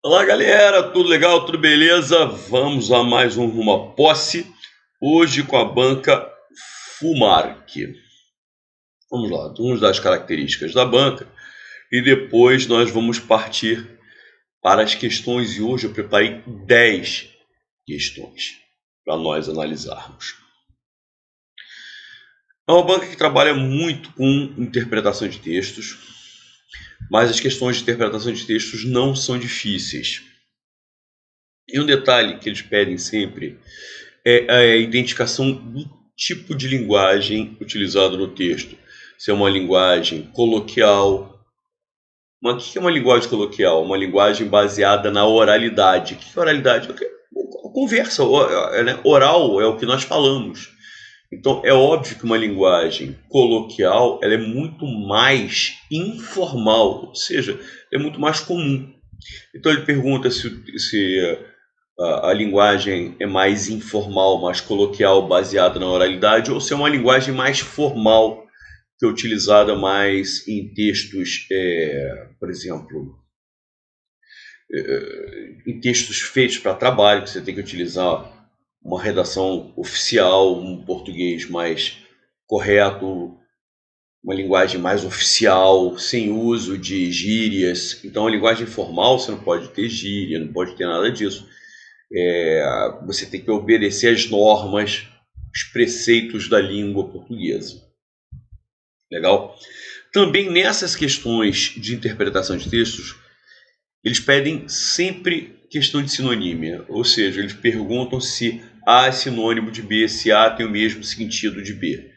Olá, galera, tudo legal, tudo beleza? Vamos a mais uma posse, hoje com a banca Fumark. Vamos lá, vamos dar as características da banca e depois nós vamos partir para as questões e hoje eu preparei 10 questões para nós analisarmos. É uma banca que trabalha muito com interpretação de textos, mas as questões de interpretação de textos não são difíceis. E um detalhe que eles pedem sempre é a identificação do tipo de linguagem utilizado no texto. Se é uma linguagem coloquial. Mas o que é uma linguagem coloquial? Uma linguagem baseada na oralidade. O que é oralidade? Conversa, né? Oral é o que nós falamos. Então é óbvio que uma linguagem coloquial ela é muito mais informal, ou seja, é muito mais comum. Então ele pergunta se a linguagem é mais informal, mais coloquial, baseada na oralidade, ou se é uma linguagem mais formal, que é utilizada mais em textos, por exemplo, em textos feitos para trabalho, que você tem que utilizar uma redação oficial, um português mais correto, uma linguagem mais oficial, sem uso de gírias. Então, a linguagem formal, você não pode ter gíria, não pode ter nada disso. Você tem que obedecer às normas, os preceitos da língua portuguesa. Legal? Também nessas questões de interpretação de textos, eles pedem sempre questão de sinonímia, ou seja, eles perguntam se A é sinônimo de B, se A tem o mesmo sentido de B.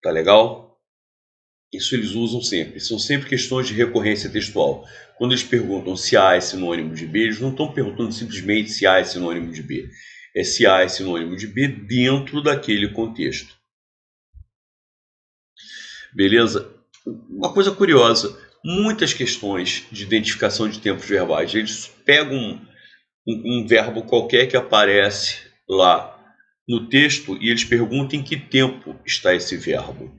Tá legal? Isso eles usam sempre. São sempre questões de recorrência textual. Quando eles perguntam se A é sinônimo de B, eles não estão perguntando simplesmente se A é sinônimo de B. É se A é sinônimo de B dentro daquele contexto. Beleza? Uma coisa curiosa, muitas questões de identificação de tempos verbais, eles pegam um verbo qualquer que aparece lá no texto e eles perguntam em que tempo está esse verbo.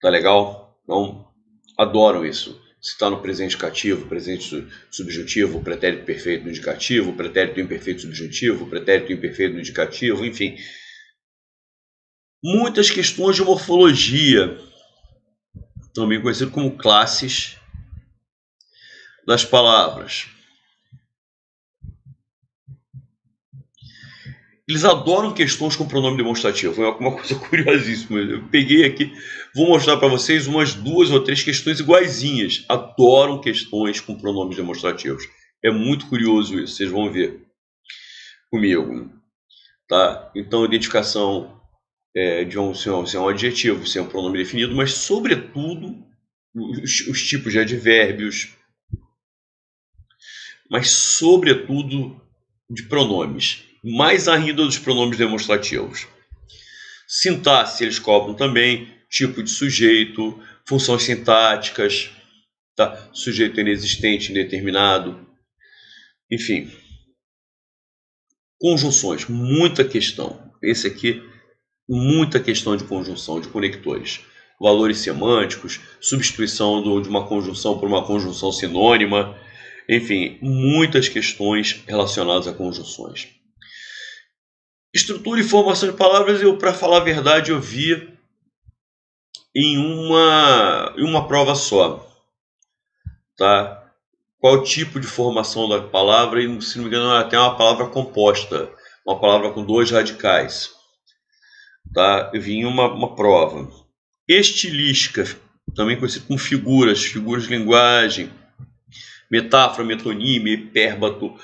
Tá legal? Então, adoram isso. Se está no presente cativo, presente subjuntivo, pretérito perfeito no indicativo, pretérito imperfeito subjuntivo, pretérito imperfeito no indicativo, enfim. Muitas questões de morfologia, também conhecido como classes das palavras. Eles adoram questões com pronome demonstrativo. É uma coisa curiosíssima. Eu peguei aqui, vou mostrar para vocês umas 2 ou 3 questões iguaizinhas. Adoram questões com pronomes demonstrativos. É muito curioso isso, vocês vão ver comigo. Tá? Então, identificação se é um adjetivo, se é um pronome definido, mas, sobretudo, os tipos de advérbios, mas, sobretudo, de pronomes. Mais ainda dos pronomes demonstrativos. Sintaxe eles cobram também, tipo de sujeito, funções sintáticas, tá? Sujeito inexistente, indeterminado, enfim. Conjunções, muita questão. Esse aqui, muita questão de conjunção, de conectores. Valores semânticos, substituição de uma conjunção por uma conjunção sinônima, enfim, muitas questões relacionadas a conjunções. Estrutura e formação de palavras, para falar a verdade, eu vi em uma prova só. Tá? Qual tipo de formação da palavra, e se não me engano, até uma palavra composta, uma palavra com 2 radicais. Tá? Eu vi em uma prova. Estilística, também conhecido como figuras de linguagem, metáfora, metonímia, hipérbato,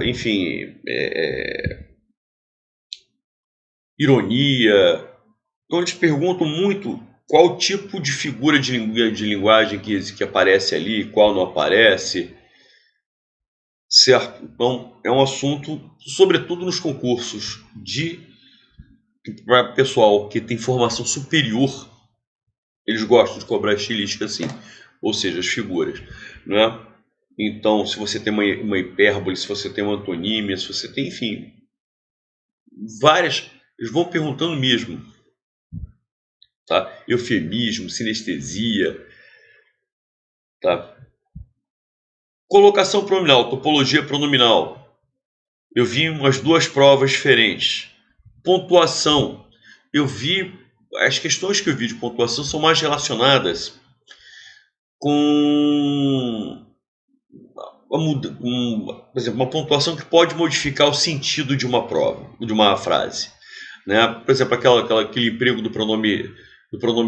enfim, ironia. Então eles perguntam muito qual tipo de figura de linguagem que aparece ali, qual não aparece. Certo? Então é um assunto, sobretudo nos concursos para pessoal que tem formação superior, eles gostam de cobrar estilística assim, ou seja, as figuras, né? Então, se você tem uma hipérbole, se você tem uma antonímia, se você tem, enfim, várias, eles vão perguntando mesmo, tá? Eufemismo, sinestesia, Tá? Colocação pronominal, topologia pronominal. Eu vi umas duas provas diferentes. Pontuação. Eu vi, as questões que eu vi de pontuação são mais relacionadas com, por exemplo, uma pontuação que pode modificar o sentido de uma prova, de uma frase. Né? Por exemplo, aquele emprego do pronome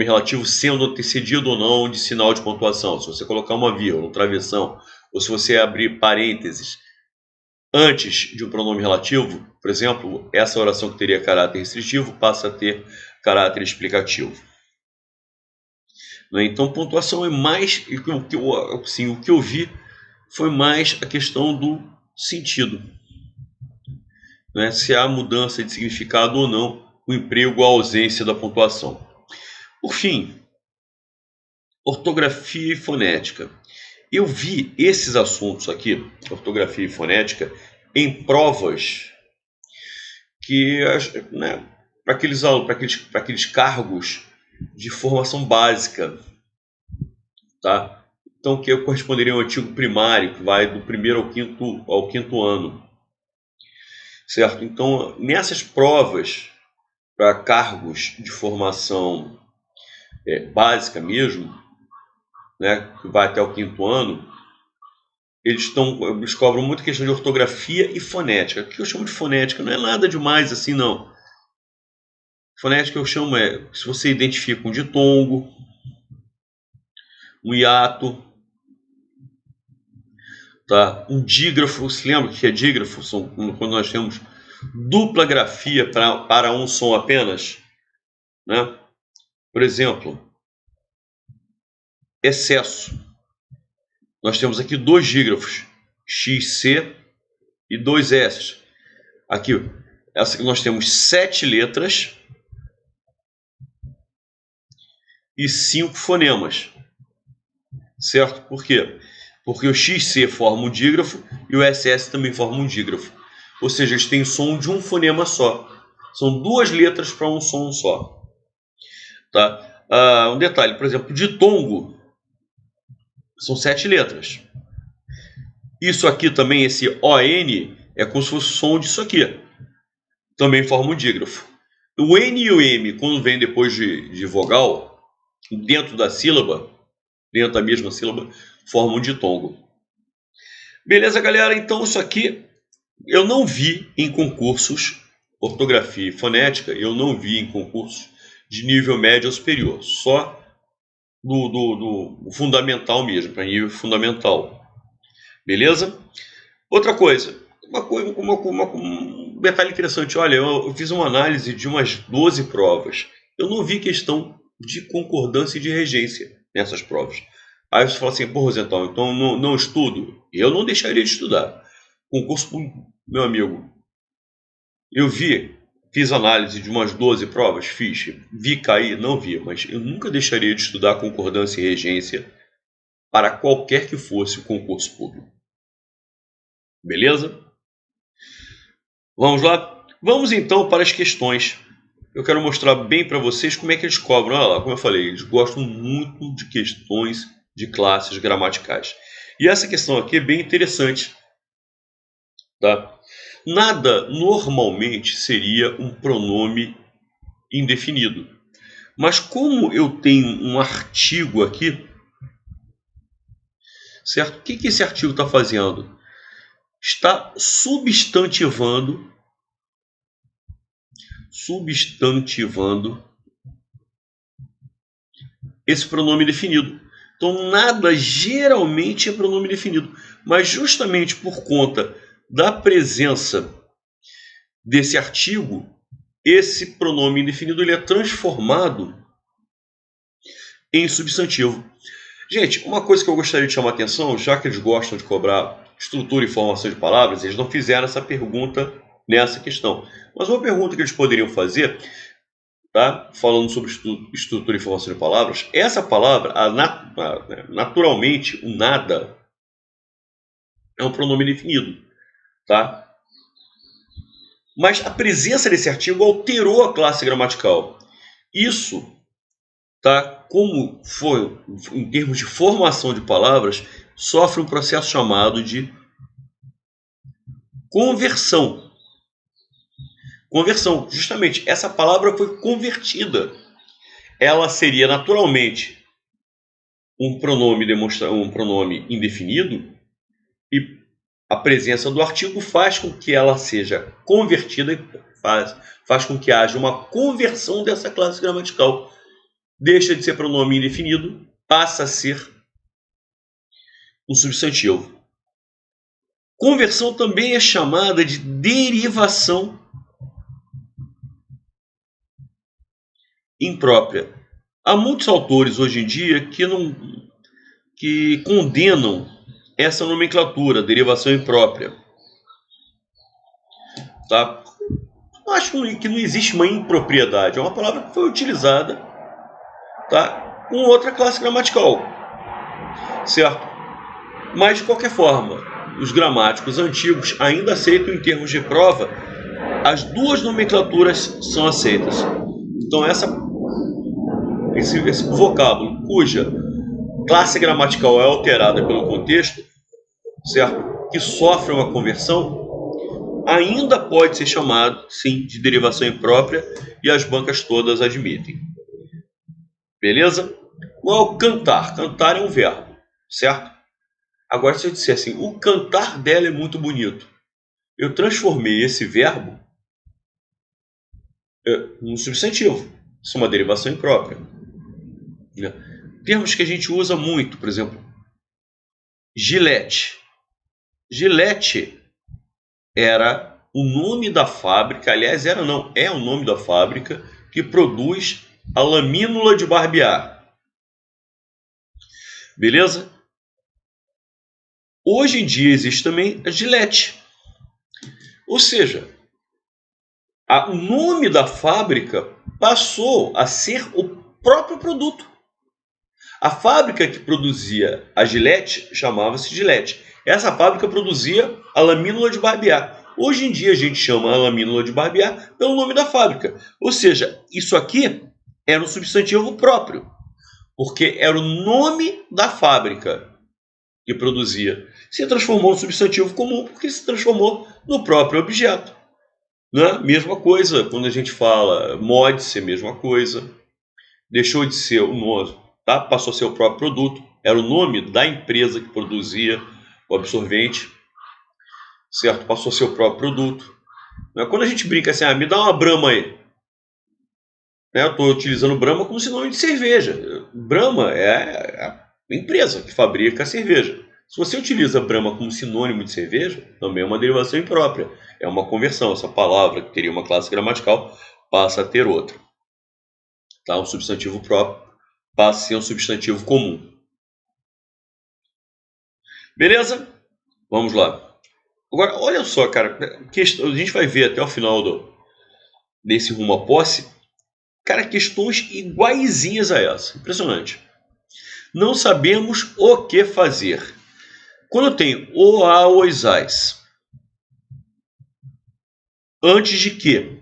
relativo sendo antecedido ou não de sinal de pontuação. Se você colocar uma vírgula, um travessão, ou se você abrir parênteses antes de um pronome relativo, por exemplo, essa oração que teria caráter restritivo passa a ter caráter explicativo. Né? Então, pontuação é mais, o que eu vi foi mais a questão do sentido. Né? Se há mudança de significado ou não, o emprego ou a ausência da pontuação. Por fim, ortografia e fonética. Eu vi esses assuntos aqui, ortografia e fonética, em provas que, né, para aqueles cargos de formação básica, tá? Então, que corresponderia ao antigo primário, que vai do primeiro ao quinto ano, certo? Então, nessas provas para cargos de formação básica mesmo, né, que vai até o quinto ano, eles cobram muito questão de ortografia e fonética. O que eu chamo de fonética não é nada demais assim, não. Fonética eu chamo se você identifica um ditongo, um hiato, tá? Um dígrafo. Você lembra o que é dígrafo? Quando nós temos dupla grafia para um som apenas, né? Por exemplo, excesso. Nós temos aqui dois dígrafos, XC e dois S. Aqui, essa que nós temos 7 letras e 5 fonemas, certo? Por quê? Porque o XC forma um dígrafo e o SS também forma um dígrafo. Ou seja, eles têm som de um fonema só. São 2 letras para um som só. Tá? Um detalhe, por exemplo, ditongo são 7 letras. Isso aqui também, esse ON, é como se fosse o som disso aqui. Também forma um dígrafo. O N e o M, quando vem depois de vogal, dentro da sílaba, dentro da mesma sílaba, formam um ditongo. Beleza, galera? Então isso aqui eu não vi em concursos, ortografia e fonética, eu não vi em concursos de nível médio ou superior, só do fundamental mesmo, para nível fundamental. Beleza? Outra coisa, um detalhe interessante, olha, eu fiz uma análise de umas 12 provas, eu não vi questão de concordância e de regência nessas provas. Aí você fala assim, pô, Rosenthal, então não estudo? Eu não deixaria de estudar. Concurso, meu amigo, eu fiz análise de umas 12 provas, vi cair, não vi, mas eu nunca deixaria de estudar concordância e regência para qualquer que fosse o concurso público. Beleza? Vamos lá? Vamos então para as questões. Eu quero mostrar bem para vocês como é que eles cobram. Olha lá, como eu falei, eles gostam muito de questões de classes gramaticais. E essa questão aqui é bem interessante. Tá? Nada normalmente seria um pronome indefinido. Mas como eu tenho um artigo aqui, certo? O que esse artigo está fazendo? Está substantivando esse pronome definido. Então, nada geralmente é pronome definido, mas justamente por conta da presença desse artigo, esse pronome indefinido ele é transformado em substantivo. Gente, uma coisa que eu gostaria de chamar a atenção, já que eles gostam de cobrar estrutura e formação de palavras, eles não fizeram essa pergunta nessa questão. Mas uma pergunta que eles poderiam fazer, tá? Falando sobre estrutura e formação de palavras, essa palavra, naturalmente, o nada, é um pronome definido, tá? Mas a presença desse artigo alterou a classe gramatical. Isso, tá? como foi, em termos de formação de palavras, sofre um processo chamado de conversão. Conversão, justamente, essa palavra foi convertida. Ela seria naturalmente um pronome indefinido, e a presença do artigo faz com que ela seja convertida e faz com que haja uma conversão dessa classe gramatical. Deixa de ser pronome indefinido, passa a ser um substantivo. Conversão também é chamada de derivação imprópria. Há muitos autores hoje em dia que condenam essa nomenclatura, derivação imprópria. Tá? Eu acho que não existe uma impropriedade, é uma palavra que foi utilizada, tá, com outra classe gramatical, certo? Mas, de qualquer forma, os gramáticos antigos ainda aceitam, em termos de prova, as duas nomenclaturas são aceitas. Então, esse vocábulo cuja classe gramatical é alterada pelo contexto, certo? Que sofre uma conversão, ainda pode ser chamado, sim, de derivação imprópria, e as bancas todas admitem. Beleza? Igual cantar. Cantar é um verbo, certo? Agora, se eu disser assim, o cantar dela é muito bonito, eu transformei esse verbo num substantivo. Isso é uma derivação imprópria. Termos que a gente usa muito, por exemplo, Gillette. Gillette era o nome da fábrica, aliás, é o nome da fábrica que produz a lamínula de barbear. Beleza? Hoje em dia existe também a Gillette. Ou seja, o nome da fábrica passou a ser o próprio produto. A fábrica que produzia a Gillette chamava-se Gillette. Essa fábrica produzia a lamínula de barbear. Hoje em dia a gente chama a lamínula de barbear pelo nome da fábrica. Ou seja, isso aqui era um substantivo próprio, porque era o nome da fábrica que produzia. Se transformou em substantivo comum porque se transformou no próprio objeto. Né? Mesma coisa quando a gente fala Modice, mesma coisa. Deixou de ser o nome, tá? Passou a ser o próprio produto. Era o nome da empresa que produzia o absorvente, certo? Passou a ser o próprio produto. Quando a gente brinca assim, me dá uma Brahma aí. Eu estou utilizando Brahma como sinônimo de cerveja. Brahma é a empresa que fabrica a cerveja. Se você utiliza Brahma como sinônimo de cerveja, também é uma derivação imprópria. É uma conversão. Essa palavra, que teria uma classe gramatical, passa a ter outra. Tá? Um substantivo próprio passa a ser um substantivo comum. Beleza? Vamos lá. Agora, olha só, cara. A gente vai ver até o final desse rumo à posse. Cara, questões iguaizinhas a essa. Impressionante. Não sabemos o que fazer. Quando eu tenho o, a, os, as, antes de que,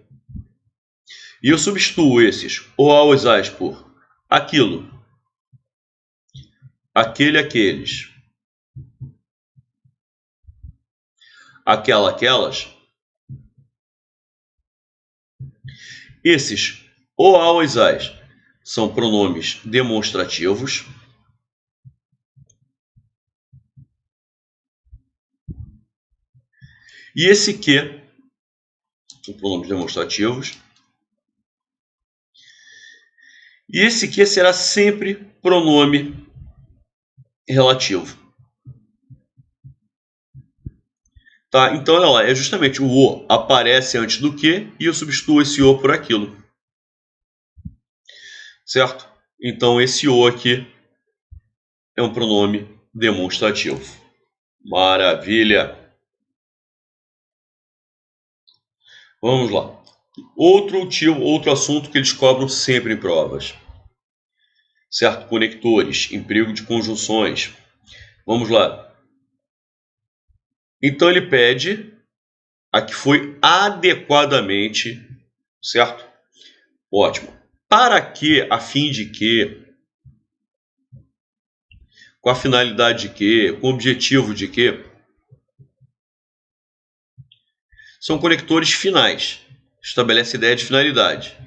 e eu substituo esses o, a, os, as por aquilo, aquele, aqueles, aquela, aquelas, esses o, a, os, as são pronomes demonstrativos. E esse que são pronomes demonstrativos. E esse que será sempre pronome relativo. Tá? Então, olha lá, é justamente o aparece antes do que e eu substituo esse o por aquilo. Certo? Então, esse o aqui é um pronome demonstrativo. Maravilha! Vamos lá. Outro assunto que eles cobram sempre em provas. Certo? Conectores, emprego de conjunções. Vamos lá. Então ele pede a que foi adequadamente, certo? Ótimo. Para que, a fim de que, Com a finalidade de quê? Com o objetivo de quê? São conectores finais. Estabelece a ideia de finalidade.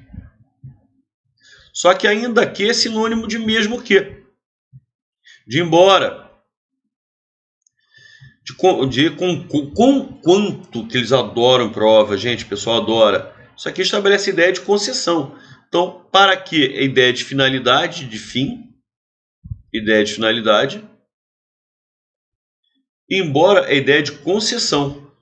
Só que ainda que é sinônimo de mesmo que. De embora. Com quanto que eles adoram prova. Gente, o pessoal adora. Isso aqui estabelece a ideia de concessão. Então, para que a ideia de finalidade, de fim, ideia de finalidade, embora a ideia de concessão.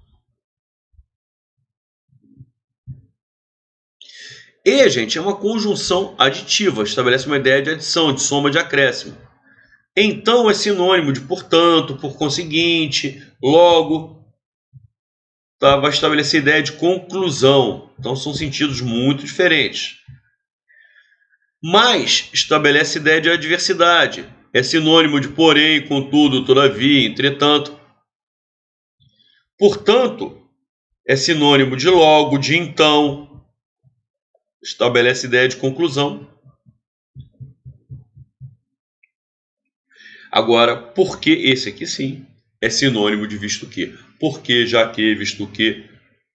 E, gente, é uma conjunção aditiva, estabelece uma ideia de adição, de soma, de acréscimo. Então, é sinônimo de portanto, por conseguinte, logo, tá? Vai estabelecer a ideia de conclusão. Então, são sentidos muito diferentes. Mas estabelece a ideia de adversidade. É sinônimo de porém, contudo, todavia, entretanto. Portanto, é sinônimo de logo, de então. Estabelece a ideia de conclusão. Agora, por que esse aqui sim é sinônimo de visto que? Porque, já que, visto que,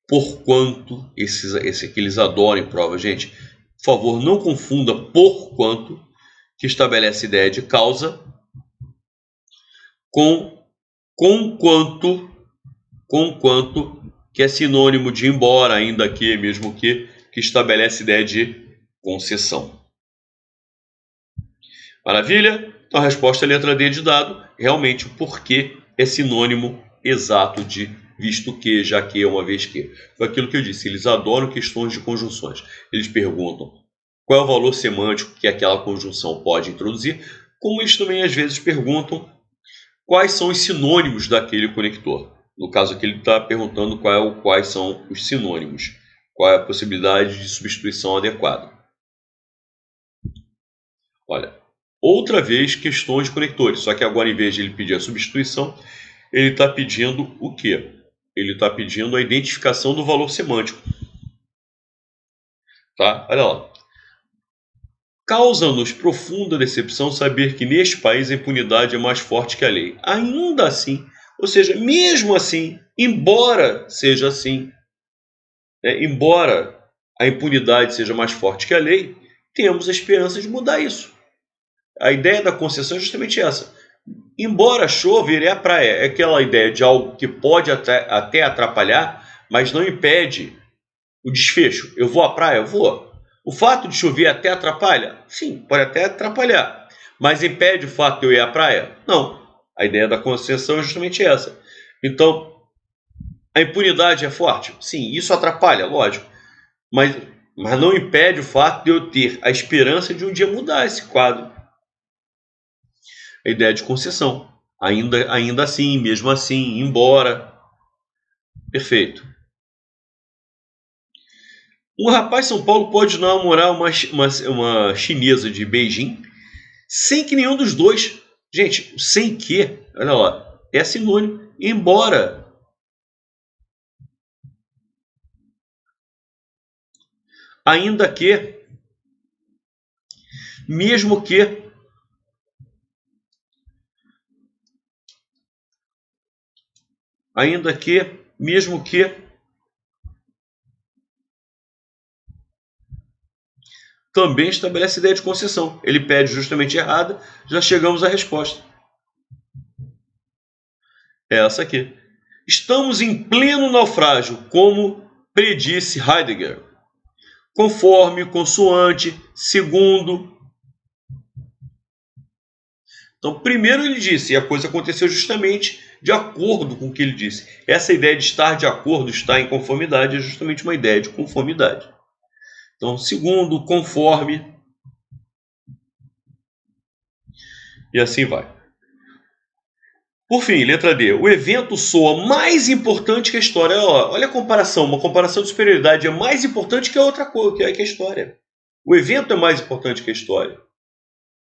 porquanto, esse aqui eles adoram em prova, gente. Por favor, não confunda porquanto, que estabelece a ideia de causa, com quanto, que é sinônimo de embora, ainda que, mesmo que estabelece a ideia de concessão. Maravilha? Então a resposta é a letra D de dado. Realmente o porquê é sinônimo exato de visto que, já que, uma vez que. Foi aquilo que eu disse, eles adoram questões de conjunções. Eles perguntam qual é o valor semântico que aquela conjunção pode introduzir, como eles também às vezes perguntam quais são os sinônimos daquele conector. No caso aqui ele está perguntando quais são os sinônimos, qual é a possibilidade de substituição adequada. Olha, outra vez questões de conectores, só que agora em vez de ele pedir a substituição, ele está pedindo o quê? Ele está pedindo a identificação do valor semântico. Tá? Olha lá. Causa-nos profunda decepção saber que neste país a impunidade é mais forte que a lei. Ainda assim, ou seja, mesmo assim, embora seja assim, embora a impunidade seja mais forte que a lei, temos a esperança de mudar isso. A ideia da concessão é justamente essa. Embora chova, ir à praia. É aquela ideia de algo que pode até atrapalhar, mas não impede o desfecho. Eu vou à praia? Eu vou. O fato de chover até atrapalha? Sim, pode até atrapalhar. Mas impede o fato de eu ir à praia? Não. A ideia da concessão é justamente essa. Então, a impunidade é forte? Sim, isso atrapalha, lógico. Mas não impede o fato de eu ter a esperança de um dia mudar esse quadro. A ideia de concessão. Ainda assim, mesmo assim, embora. Perfeito. Um rapaz de São Paulo pode namorar uma chinesa de Beijing sem que nenhum dos dois. Gente, sem que, olha lá, é sinônimo. Embora. Ainda que. Mesmo que. Ainda que. Mesmo que. Também estabelece a ideia de concessão. Ele pede justamente errada, já chegamos à resposta. É essa aqui. Estamos em pleno naufrágio, como predisse Heidegger. Conforme, consoante, segundo. Então, primeiro ele disse, e a coisa aconteceu justamente de acordo com o que ele disse. Essa ideia de estar de acordo, estar em conformidade, é justamente uma ideia de conformidade. Então, segundo, conforme, e assim vai. Por fim, letra D. O evento soa mais importante que a história. Olha a comparação. Uma comparação de superioridade é mais importante que a outra coisa, que a história. O evento é mais importante que a história.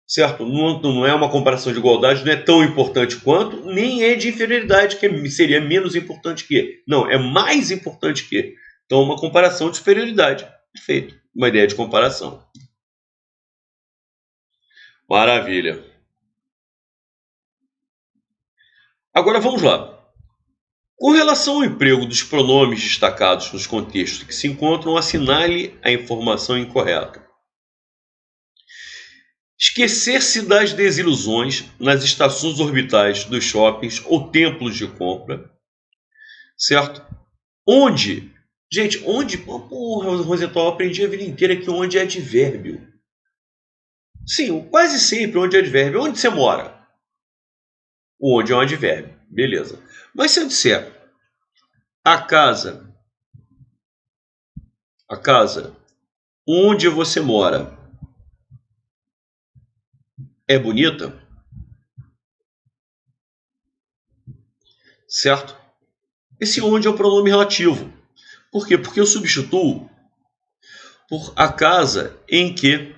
Certo? Não é uma comparação de igualdade, não é tão importante quanto, nem é de inferioridade, que seria menos importante que. Não, é mais importante que. Então, uma comparação de superioridade. Perfeito. Uma ideia de comparação. Maravilha. Agora vamos lá. Com relação ao emprego dos pronomes destacados nos contextos que se encontram, assinale a informação incorreta. Esquecer-se das desilusões nas estações orbitais dos shoppings ou templos de compra, certo? Onde? Gente, onde? Porra, Rosenthal, eu aprendi a vida inteira que onde é advérbio. Sim, quase sempre onde é advérbio. Onde você mora? O onde é um advérbio. Beleza. Mas se eu disser a casa onde você mora é bonita, certo? Esse onde é o pronome relativo. Por quê? Porque eu substituo por a casa em que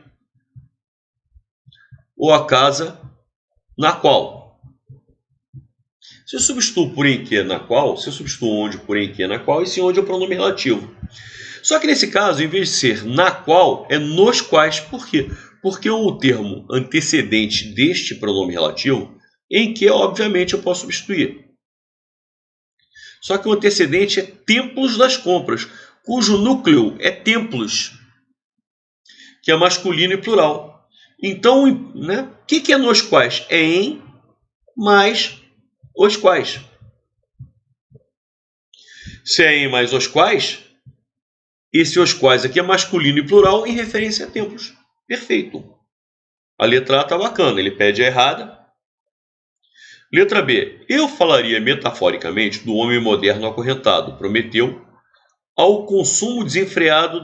ou a casa na qual. Se eu substituo por em que na qual, se eu substituo onde por em que na qual, esse onde é o pronome relativo. Só que nesse caso, em vez de ser na qual, é nos quais. Por quê? Porque o termo antecedente deste pronome relativo, em que, obviamente, eu posso substituir. Só que o antecedente é templos das compras, cujo núcleo é templos, que é masculino e plural. Então, né, o que é nos quais? É em mais os quais. Se é em mais os quais, esse os quais aqui é masculino e plural em referência a templos. Perfeito. A letra A está bacana, ele pede a errada. Letra B. Eu falaria metaforicamente do homem moderno acorrentado, Prometeu, ao consumo desenfreado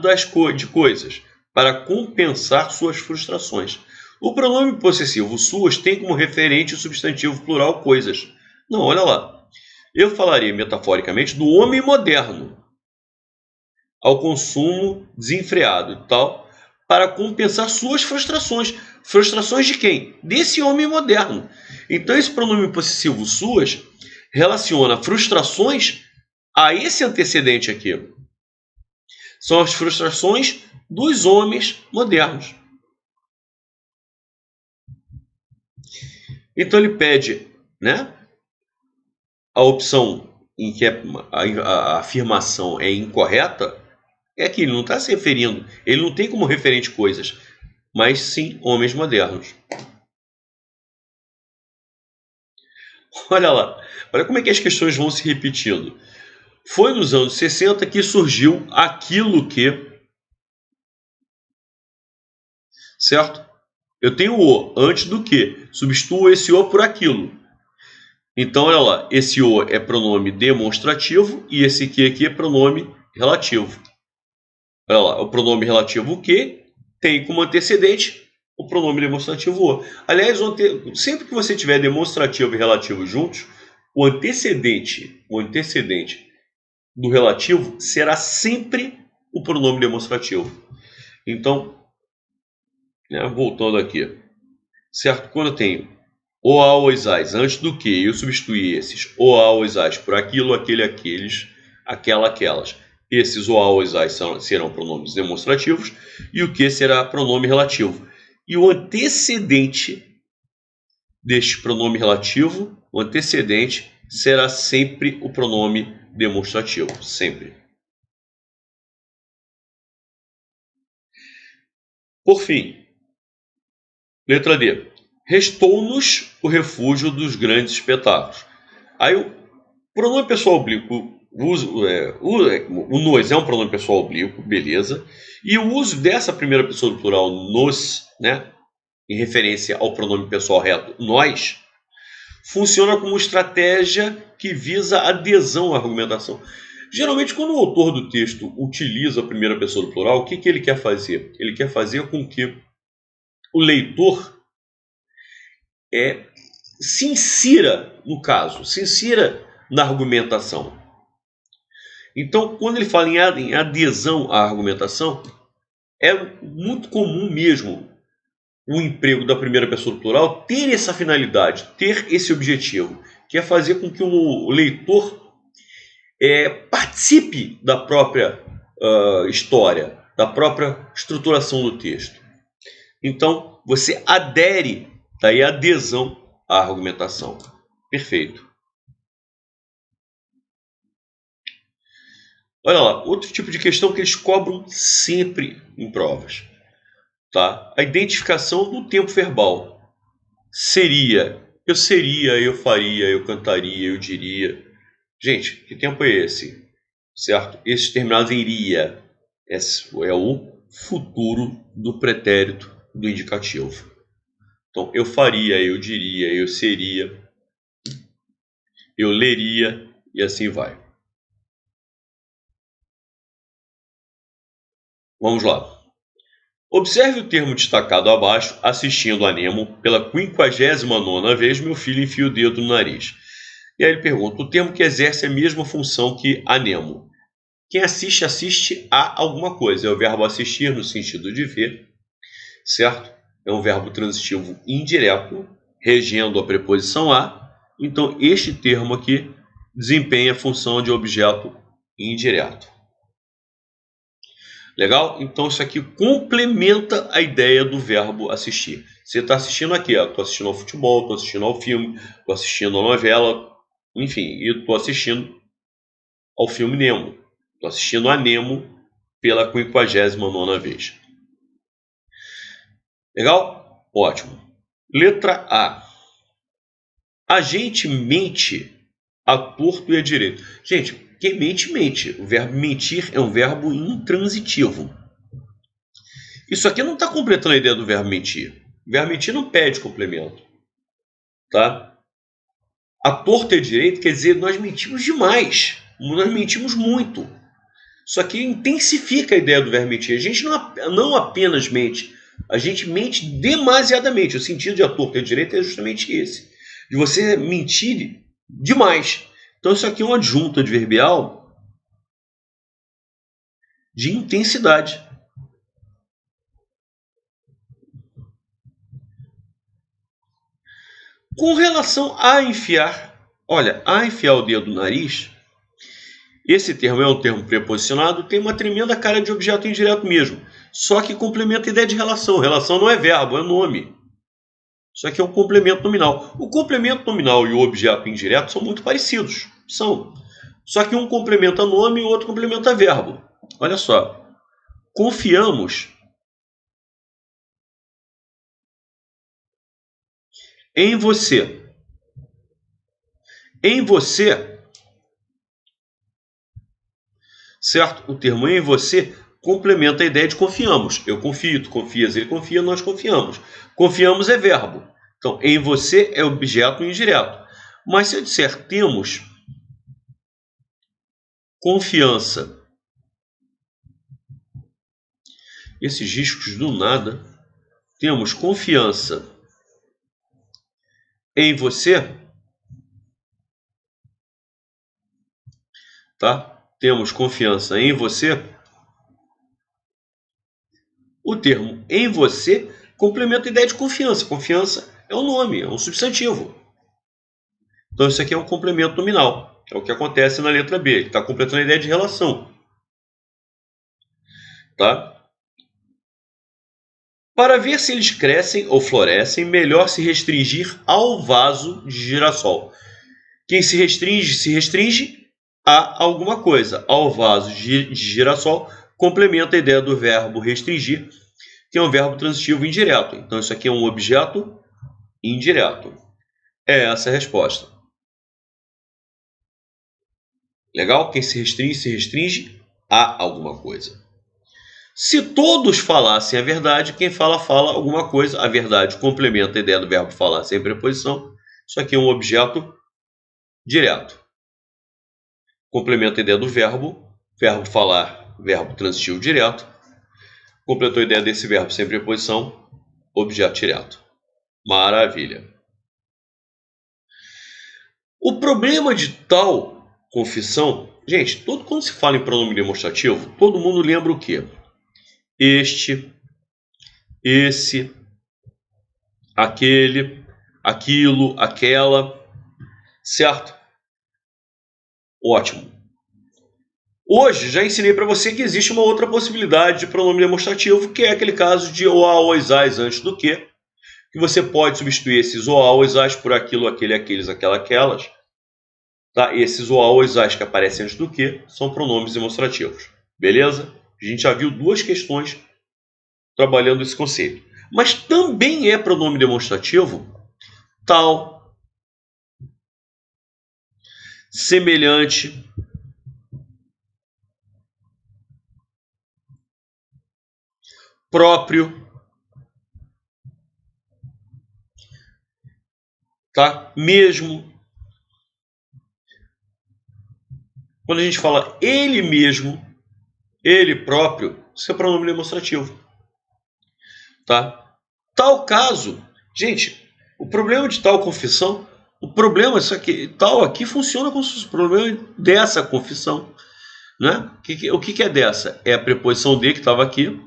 de coisas, para compensar suas frustrações. O pronome possessivo suas tem como referente o substantivo plural coisas. Não, olha lá. Eu falaria metaforicamente do homem moderno, ao consumo desenfreado e tal, para compensar suas frustrações. Frustrações de quem? Desse homem moderno. Então esse pronome possessivo suas relaciona frustrações a esse antecedente aqui. São as frustrações dos homens modernos. Então ele pede, né, a opção em que a afirmação é incorreta, é que ele não está se referindo, ele não tem como referente coisas, mas sim homens modernos. Olha lá, olha como é que as questões vão se repetindo. Foi nos anos 60 que surgiu aquilo que... Certo? Eu tenho o antes do que. Substituo esse o por aquilo. Então, olha lá. Esse o é pronome demonstrativo e esse que aqui é pronome relativo. Olha lá. O pronome relativo o que tem como antecedente o pronome demonstrativo o. Aliás, sempre que você tiver demonstrativo e relativo juntos, o antecedente do relativo será sempre o pronome demonstrativo. Então, né, voltando aqui, certo? Quando eu tenho o, a, os, as, antes do que eu substituir esses o, a, os, as por aquilo, aquele, aqueles, aquela, aquelas. Esses o, a, os, as serão pronomes demonstrativos e o que será pronome relativo. E o antecedente deste pronome relativo, o antecedente será sempre o pronome demonstrativo, sempre. Por fim, letra D. Restou-nos o refúgio dos grandes espetáculos. Aí o pronome pessoal oblíquo, o nos é um pronome pessoal oblíquo, beleza. E o uso dessa primeira pessoa do plural nos, né, em referência ao pronome pessoal reto nós, funciona como estratégia que visa adesão à argumentação. Geralmente, quando o autor do texto utiliza a primeira pessoa do plural, o que ele quer fazer? Ele quer fazer com que o leitor se insira no caso, se insira na argumentação. Então, quando ele fala em adesão à argumentação, é muito comum mesmo o emprego da primeira pessoa do plural ter essa finalidade, ter esse objetivo, que é fazer com que o leitor participe da própria história, da própria estruturação do texto. Então, você adere, daí adesão à argumentação. Perfeito. Olha lá, outro tipo de questão que eles cobram sempre em provas. Tá? A identificação do tempo verbal. Seria, eu faria, eu cantaria, eu diria. Gente, que tempo é esse? Certo? Esse terminado em iria. Esse é o futuro do pretérito do indicativo. Então, eu faria, eu diria, eu seria, eu leria e assim vai. Vamos lá. Observe o termo destacado abaixo, assistindo a Nemo pela 59ª vez, meu filho enfia o dedo no nariz. E aí ele pergunta, o termo que exerce a mesma função que a Nemo. Quem assiste, assiste a alguma coisa. É o verbo assistir no sentido de ver, certo? É um verbo transitivo indireto, regendo a preposição a. Então, este termo aqui desempenha a função de objeto indireto. Legal? Então isso aqui complementa a ideia do verbo assistir. Você está assistindo aqui, estou assistindo ao futebol, estou assistindo ao filme, estou assistindo à novela, enfim, e estou assistindo ao filme Nemo. Estou assistindo a Nemo pela 59ª vez. Legal? Ótimo. Letra A. A gente mente a torto e a direito. Gente, quem mente, mente. O verbo mentir é um verbo intransitivo. Isso aqui não está completando a ideia do verbo mentir. O verbo mentir não pede complemento. Tá? A torta e a direito quer dizer nós mentimos demais. Nós mentimos muito. Isso aqui intensifica a ideia do verbo mentir. A gente não apenas mente, a gente mente demasiadamente. O sentido de a torta e a direito é justamente esse. De você mentir demais. Então isso aqui é um adjunto adverbial de intensidade. Com relação a enfiar, olha, a enfiar o dedo no nariz, esse termo é um termo preposicionado, tem uma tremenda cara de objeto indireto mesmo. Só que complementa a ideia de relação. Relação não é verbo, é nome. Isso aqui é um complemento nominal. O complemento nominal e o objeto indireto são muito parecidos. São. Só que um complementa nome e o outro complementa verbo. Olha só. Confiamos em você. Em você, certo? O termo em você complementa a ideia de confiamos. Eu confio, tu confias, ele confia, nós confiamos. Confiamos é verbo. Então, em você é objeto indireto. Mas se eu disser temos confiança, esses riscos do nada, temos confiança em você, tá? Temos confiança em você. O termo em você complementa a ideia de confiança. Confiança é um nome, é um substantivo. Então isso aqui é um complemento nominal. É o que acontece na letra B. Ele está completando a ideia de relação. Tá? Para ver se eles crescem ou florescem, melhor se restringir ao vaso de girassol. Quem se restringe a alguma coisa. Ao vaso de girassol complementa a ideia do verbo restringir, que é um verbo transitivo indireto. Então isso aqui é um objeto indireto. É essa a resposta. Legal? Quem se restringe a alguma coisa. Se todos falassem a verdade, quem fala alguma coisa. A verdade complementa a ideia do verbo falar sem preposição. Isso aqui é um objeto direto. Complementa a ideia do verbo falar, verbo transitivo direto. Completou a ideia desse verbo sem preposição, objeto direto. Maravilha. O problema de tal confissão, gente, quando se fala em pronome demonstrativo, todo mundo lembra o quê? Este, esse, aquele, aquilo, aquela, certo? Ótimo. Hoje já ensinei para você que existe uma outra possibilidade de pronome demonstrativo, que é aquele caso de o, a, os, as antes do que você pode substituir esses o, a, os, as por aquilo, aquele, aqueles, aquela, aquelas, Tá? Esses ou a ou as que aparecem antes do que são pronomes demonstrativos. Beleza? A gente já viu duas questões trabalhando esse conceito. Mas também é pronome demonstrativo tal, semelhante, próprio, tá? Mesmo. Quando a gente fala ele mesmo, ele próprio, isso é pronome demonstrativo, tá? Tal caso, gente, o problema de tal confissão, o problema é que tal aqui funciona como se fosse o problema dessa confissão, né? O que é dessa? É a preposição de que estava aqui,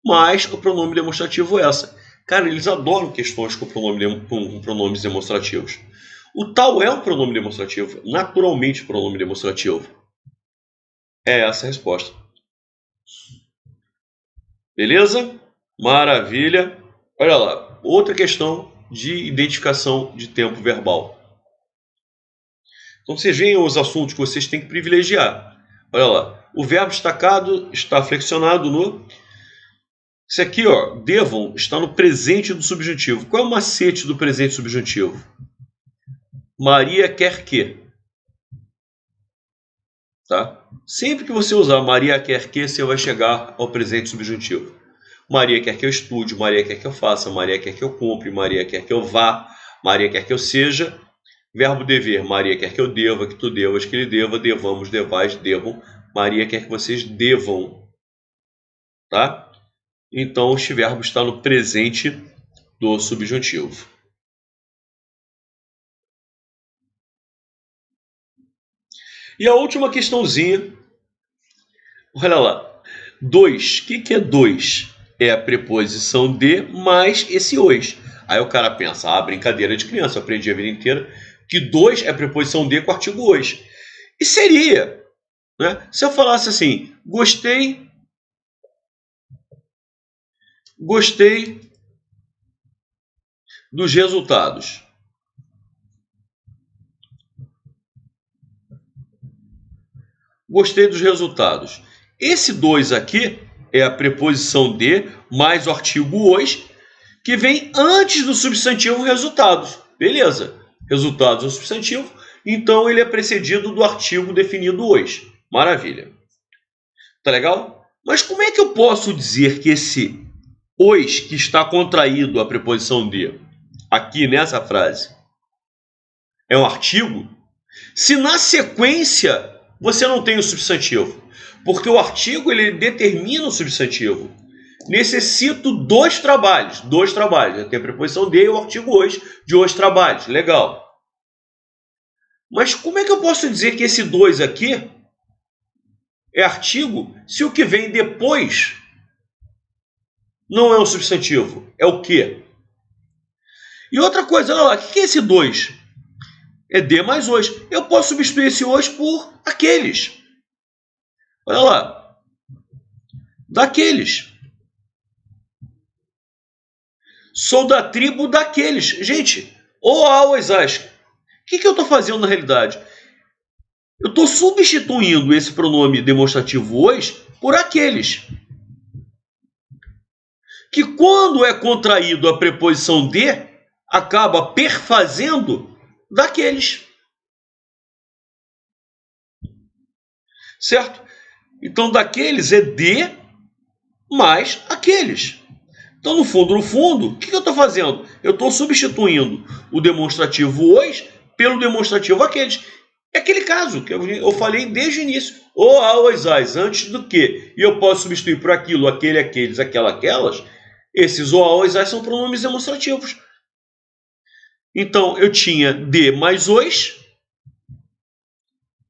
mais o pronome demonstrativo essa. Cara, eles adoram questões com pronomes demonstrativos. O tal é um pronome demonstrativo, naturalmente pronome demonstrativo. É essa a resposta. Beleza? Maravilha. Olha lá, outra questão de identificação de tempo verbal. Então vocês veem os assuntos que vocês têm que privilegiar. Olha lá, o verbo destacado está flexionado no... Isso aqui, ó, devam, está no presente do subjuntivo. Qual é o macete do presente subjuntivo? Maria quer que. Tá? Sempre que você usar Maria quer que, você vai chegar ao presente subjuntivo. Maria quer que eu estude, Maria quer que eu faça, Maria quer que eu compre, Maria quer que eu vá, Maria quer que eu seja. Verbo dever, Maria quer que eu deva, que tu devas, que ele deva, devamos, devais, devam. Maria quer que vocês devam. Tá? Então, este verbo está no presente do subjuntivo. E a última questãozinha. Olha lá. 2. O que é 2? É a preposição de mais esse os. Aí o cara pensa, brincadeira de criança, eu aprendi a vida inteira que 2 é a preposição de com o artigo os. E seria, né? Se eu falasse assim, gostei dos resultados. Gostei dos resultados. Esse 2 aqui é a preposição de mais o artigo os, que vem antes do substantivo resultados. Beleza. Resultados é o substantivo, então ele é precedido do artigo definido os. Maravilha. Tá legal? Mas como é que eu posso dizer que esse os que está contraído a preposição de aqui nessa frase é um artigo, se na sequência você não tem o substantivo? Porque o artigo ele determina o substantivo. Necessito dois trabalhos. Tem a preposição de e o artigo os, de os trabalhos. Legal. Mas como é que eu posso dizer que esse 2 aqui é artigo se o que vem depois não é um substantivo? É o quê? E outra coisa, olha lá, o que é esse 2? É de mais os. Eu posso substituir esse os por aqueles. Olha lá. Daqueles. Sou da tribo daqueles. Gente, ou as. O que eu estou fazendo na realidade? Eu estou substituindo esse pronome demonstrativo os por aqueles. Que quando é contraído a preposição de, acaba perfazendo daqueles. Certo? Então, daqueles é de mais aqueles. Então, no fundo, o que eu estou fazendo? Eu estou substituindo o demonstrativo os pelo demonstrativo aqueles. É aquele caso que eu falei desde o início. Ou as, antes do que. E eu posso substituir por aquilo, aquele, aqueles, aquela, aquelas. Esses ou as são pronomes demonstrativos. Então, eu tinha de mais os.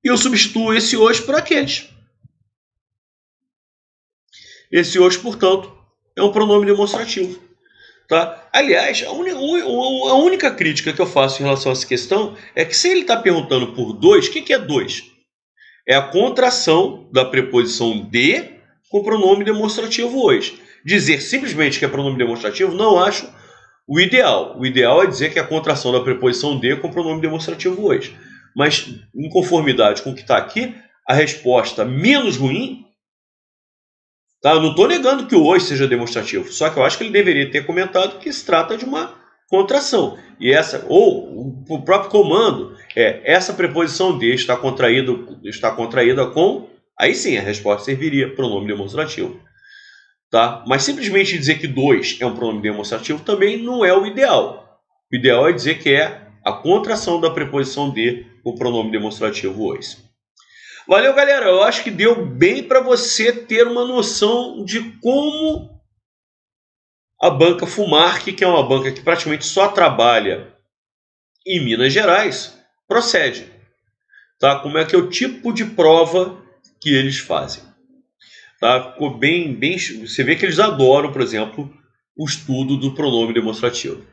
E eu substituo esse os por aqueles. Esse os, portanto, é um pronome demonstrativo. Tá? Aliás, a única crítica que eu faço em relação a essa questão é que se ele está perguntando por 2, o que é 2? É a contração da preposição de com o pronome demonstrativo os. Dizer simplesmente que é pronome demonstrativo, não acho o ideal. O ideal é dizer que é a contração da preposição de com o pronome demonstrativo os. Mas, em conformidade com o que está aqui, a resposta menos ruim, tá? Eu não estou negando que o hoje seja demonstrativo, só que eu acho que ele deveria ter comentado que se trata de uma contração. E essa, ou o próprio comando, essa preposição de está contraída com, aí sim a resposta serviria pronome demonstrativo. Tá? Mas simplesmente dizer que 2 é um pronome demonstrativo também não é o ideal. O ideal é dizer que é a contração da preposição de com o pronome demonstrativo hoje. Valeu, galera. Eu acho que deu bem para você ter uma noção de como a banca Fumarc, que é uma banca que praticamente só trabalha em Minas Gerais, procede. Tá? Como é que é o tipo de prova que eles fazem. Tá? Ficou bem. Você vê que eles adoram, por exemplo, o estudo do pronome demonstrativo.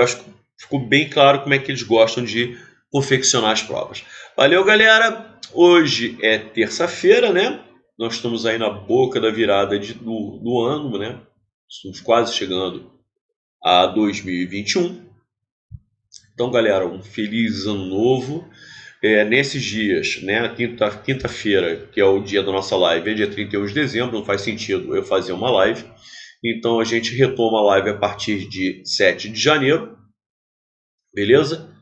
Acho que ficou bem claro como é que eles gostam de confeccionar as provas. Valeu, galera! Hoje é terça-feira, né? Nós estamos aí na boca da virada do ano, né? Estamos quase chegando a 2021. Então, galera, um feliz ano novo. Nesses dias, né, quinta-feira, que é o dia da nossa live, é dia 31 de dezembro, não faz sentido eu fazer uma live. Então a gente retoma a live a partir de 7 de janeiro, beleza?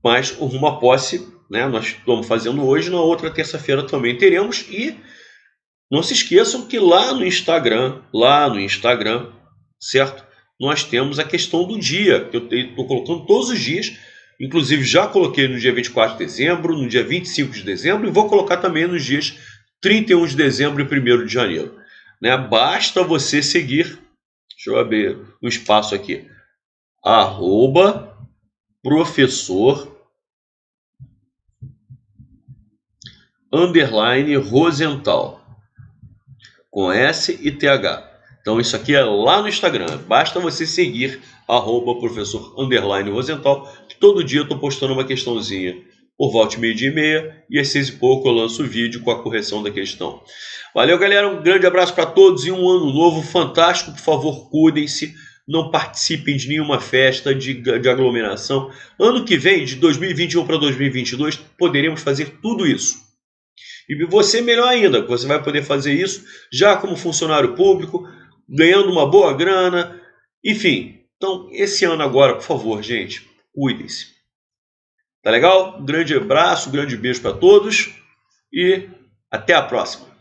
Mas uma posse, né, nós estamos fazendo hoje, na outra terça-feira também teremos. E não se esqueçam que lá no Instagram, certo? Nós temos a questão do dia, que eu estou colocando todos os dias. Inclusive já coloquei no dia 24 de dezembro, no dia 25 de dezembro e vou colocar também nos dias 31 de dezembro e 1º de janeiro. Né? Basta você seguir, deixa eu abrir um espaço aqui, @professor_Rosenthal, com S e TH. Então isso aqui é lá no Instagram. Basta você seguir @professor_Rosenthal, que todo dia eu estou postando uma questãozinha por volta de 12h30 e às 6h pouco eu lanço o vídeo com a correção da questão. Valeu, galera. Um grande abraço para todos e um ano novo fantástico. Por favor, cuidem-se. Não participem de nenhuma festa de aglomeração. Ano que vem, de 2021 para 2022, poderemos fazer tudo isso. E você melhor ainda, você vai poder fazer isso já como funcionário público, ganhando uma boa grana, enfim. Então, esse ano agora, por favor, gente, cuidem-se. Tá legal? Um grande abraço, um grande beijo para todos e até a próxima.